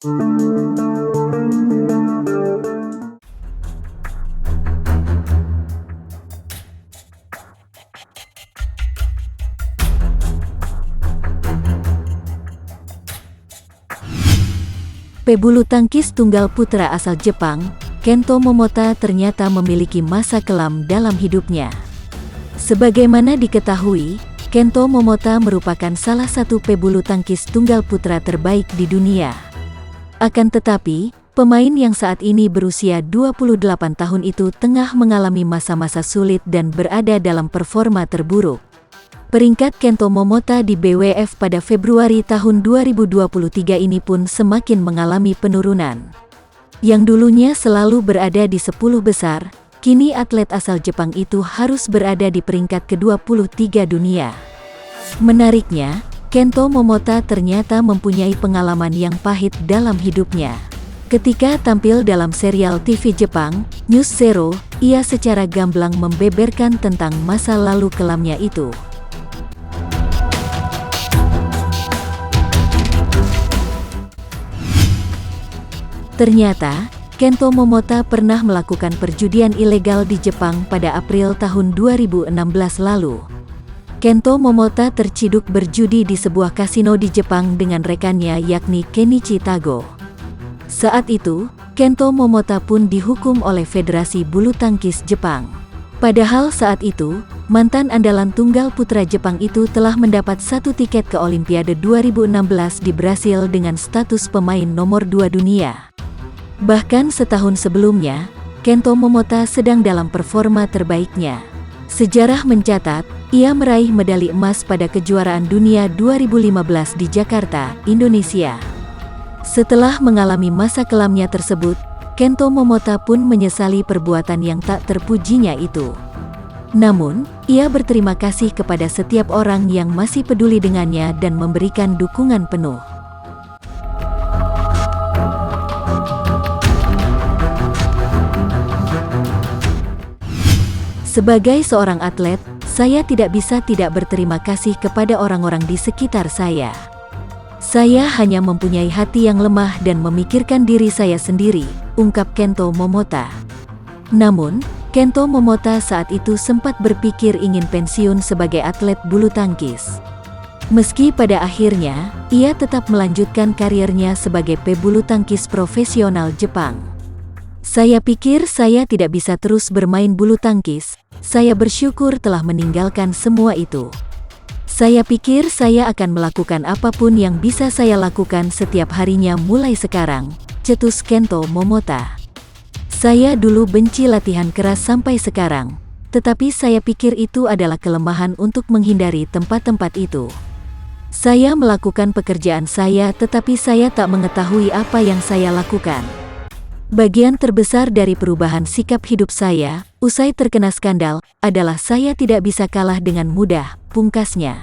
Pebulu tangkis tunggal putra asal Jepang, Kento Momota ternyata memiliki masa kelam dalam hidupnya. Sebagaimana diketahui, Kento Momota merupakan salah satu pebulu tangkis tunggal putra terbaik di dunia. Akan tetapi, pemain yang saat ini berusia 28 tahun itu tengah mengalami masa-masa sulit dan berada dalam performa terburuk. Peringkat Kento Momota di BWF pada Februari tahun 2023 ini pun semakin mengalami penurunan. Yang dulunya selalu berada di 10 besar, kini atlet asal Jepang itu harus berada di peringkat ke-23 dunia. Menariknya, Kento Momota ternyata mempunyai pengalaman yang pahit dalam hidupnya. Ketika tampil dalam serial TV Jepang, News Zero, ia secara gamblang membeberkan tentang masa lalu kelamnya itu. Ternyata, Kento Momota pernah melakukan perjudian ilegal di Jepang pada April tahun 2016 lalu. Kento Momota terciduk berjudi di sebuah kasino di Jepang dengan rekannya yakni Kenichi Tago. Saat itu, Kento Momota pun dihukum oleh Federasi Bulu Tangkis Jepang. Padahal saat itu, mantan andalan tunggal putra Jepang itu telah mendapat 1 tiket ke Olimpiade 2016 di Brasil dengan status pemain nomor 2 dunia. Bahkan setahun sebelumnya, Kento Momota sedang dalam performa terbaiknya. Sejarah mencatat, ia meraih medali emas pada kejuaraan dunia 2015 di Jakarta, Indonesia. Setelah mengalami masa kelamnya tersebut, Kento Momota pun menyesali perbuatan yang tak terpujinya itu. Namun, ia berterima kasih kepada setiap orang yang masih peduli dengannya dan memberikan dukungan penuh. Sebagai seorang atlet, saya tidak bisa tidak berterima kasih kepada orang-orang di sekitar saya. Saya hanya mempunyai hati yang lemah dan memikirkan diri saya sendiri, ungkap Kento Momota. Namun, Kento Momota saat itu sempat berpikir ingin pensiun sebagai atlet bulu tangkis. Meski pada akhirnya, ia tetap melanjutkan karirnya sebagai pebulu tangkis profesional Jepang. Saya pikir saya tidak bisa terus bermain bulu tangkis. Saya bersyukur telah meninggalkan semua itu. Saya pikir saya akan melakukan apapun yang bisa saya lakukan setiap harinya mulai sekarang, cetus Kento Momota. Saya dulu benci latihan keras sampai sekarang, tetapi saya pikir itu adalah kelemahan untuk menghindari tempat-tempat itu. Saya melakukan pekerjaan saya tetapi saya tak mengetahui apa yang saya lakukan. Bagian terbesar dari perubahan sikap hidup saya, usai terkena skandal, adalah saya tidak bisa kalah dengan mudah, pungkasnya.